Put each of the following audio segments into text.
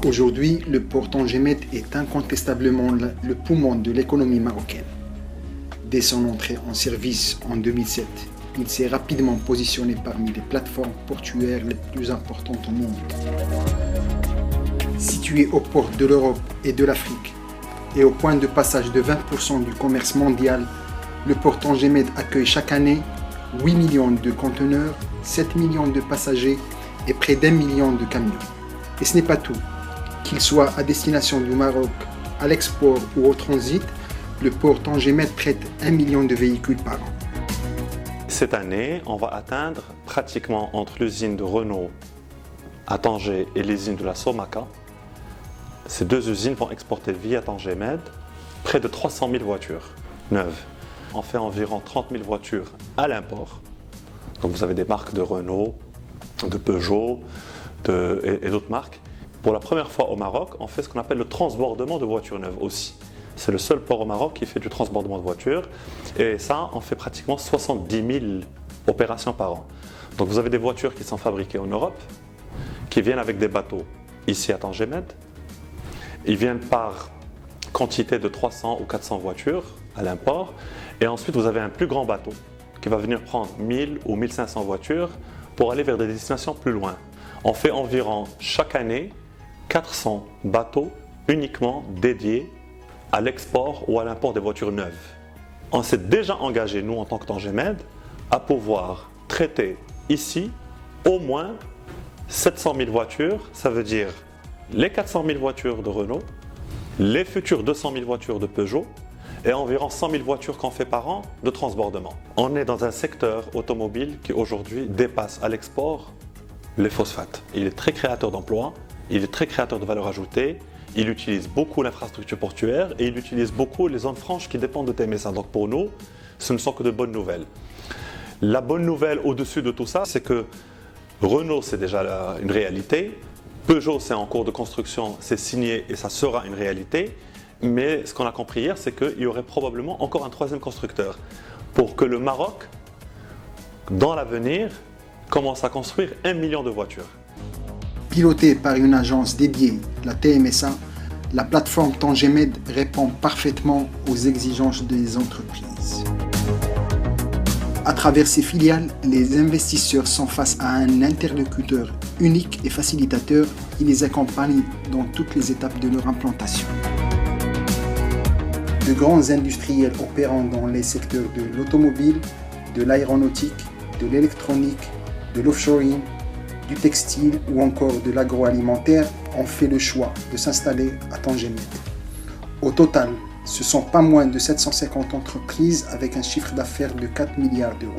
Aujourd'hui, le port Tangemed est incontestablement le poumon de l'économie marocaine. Dès son entrée en service en 2007, il s'est rapidement positionné parmi les plateformes portuaires les plus importantes au monde. Situé aux portes de l'Europe et de l'Afrique et au point de passage de 20% du commerce mondial, le port Tangemed accueille chaque année 8 millions de conteneurs, 7 millions de passagers et près d'1 million de camions. Et ce n'est pas tout. Qu'il soit à destination du Maroc, à l'export ou au transit, le port Tangemed traite 1 million de véhicules par an. Cette année, on va atteindre pratiquement entre l'usine de Renault à Tanger et l'usine de la Somaca. Ces deux usines vont exporter via Tangemed près de 300 000 voitures neuves. On fait environ 30 000 voitures à l'import. Donc vous avez des marques de Renault, de Peugeot et d'autres marques. Pour la première fois au Maroc, on fait ce qu'on appelle le transbordement de voitures neuves aussi. C'est le seul port au Maroc qui fait du transbordement de voitures. Et ça, on fait pratiquement 70 000 opérations par an. Donc vous avez des voitures qui sont fabriquées en Europe, qui viennent avec des bateaux ici à Tangemed. Ils viennent par quantité de 300 ou 400 voitures à l'import. Et ensuite, vous avez un plus grand bateau qui va venir prendre 1000 ou 1500 voitures pour aller vers des destinations plus loin. On fait environ chaque année 400 bateaux uniquement dédiés à l'export ou à l'import des voitures neuves. On s'est déjà engagé, nous en tant que Tangemed, à pouvoir traiter ici au moins 700 000 voitures, ça veut dire les 400 000 voitures de Renault, les futures 200 000 voitures de Peugeot et environ 100 000 voitures qu'on fait par an de transbordement. On est dans un secteur automobile qui aujourd'hui dépasse à l'export les phosphates. Il est très créateur d'emplois, il est très créateur de valeur ajoutée, il utilise beaucoup l'infrastructure portuaire et il utilise beaucoup les zones franches qui dépendent de TMSA. Donc pour nous, ce ne sont que de bonnes nouvelles. La bonne nouvelle au-dessus de tout ça, c'est que Renault, c'est déjà une réalité. Peugeot, c'est en cours de construction, c'est signé et ça sera une réalité. Mais ce qu'on a compris hier, c'est qu'il y aurait probablement encore un troisième constructeur pour que le Maroc, dans l'avenir, commence à construire 1 million de voitures. Pilotée par une agence dédiée, la TMSA, la plateforme Tangemed répond parfaitement aux exigences des entreprises. À travers ses filiales, les investisseurs sont face à un interlocuteur unique et facilitateur qui les accompagne dans toutes les étapes de leur implantation. De grands industriels opérant dans les secteurs de l'automobile, de l'aéronautique, de l'électronique, de l'offshoring, du textile ou encore de l'agroalimentaire ont fait le choix de s'installer à Tangemed. Au total, ce sont pas moins de 750 entreprises avec un chiffre d'affaires de 4 milliards d'euros.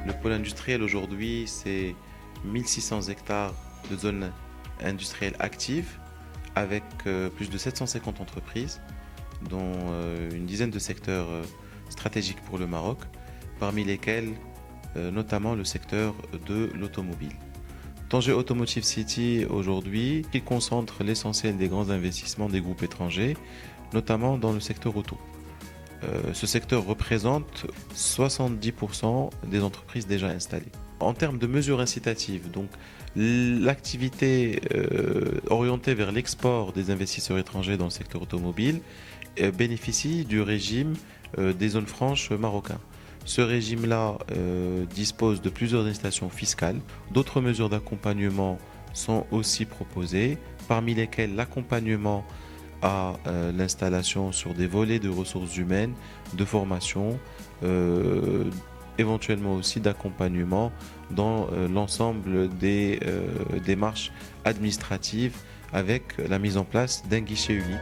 Le pôle industriel aujourd'hui, c'est 1600 hectares de zones industrielles actives avec plus de 750 entreprises, dont une dizaine de secteurs stratégiques pour le Maroc, parmi lesquels notamment le secteur de l'automobile. Tanger Automotive City aujourd'hui, il concentre l'essentiel des grands investissements des groupes étrangers, notamment dans le secteur auto. Ce secteur représente 70% des entreprises déjà installées. En termes de mesures incitatives, donc l'activité orientée vers l'export des investisseurs étrangers dans le secteur automobile bénéficie du régime des zones franches marocains. Ce régime-là dispose de plusieurs incitations fiscales. D'autres mesures d'accompagnement sont aussi proposées, parmi lesquelles l'accompagnement à l'installation sur des volets de ressources humaines, de formation, éventuellement aussi d'accompagnement dans l'ensemble des démarches administratives avec la mise en place d'un guichet unique.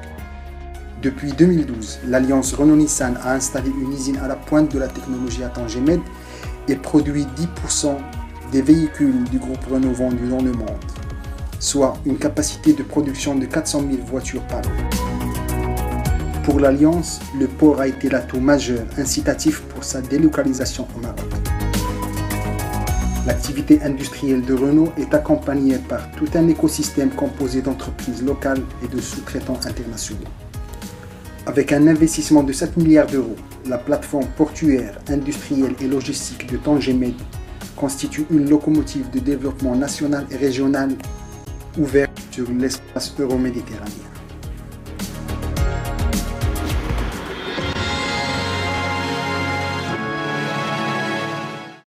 Depuis 2012, l'alliance Renault-Nissan a installé une usine à la pointe de la technologie à Tangemed et produit 10% des véhicules du groupe Renault vendus dans le monde, soit une capacité de production de 400 000 voitures par an. Pour l'alliance, le port a été l'atout majeur incitatif pour sa délocalisation au Maroc. L'activité industrielle de Renault est accompagnée par tout un écosystème composé d'entreprises locales et de sous-traitants internationaux. Avec un investissement de 7 milliards d'euros, la plateforme portuaire, industrielle et logistique de Tangemed constitue une locomotive de développement national et régional ouverte sur l'espace euro-méditerranéen.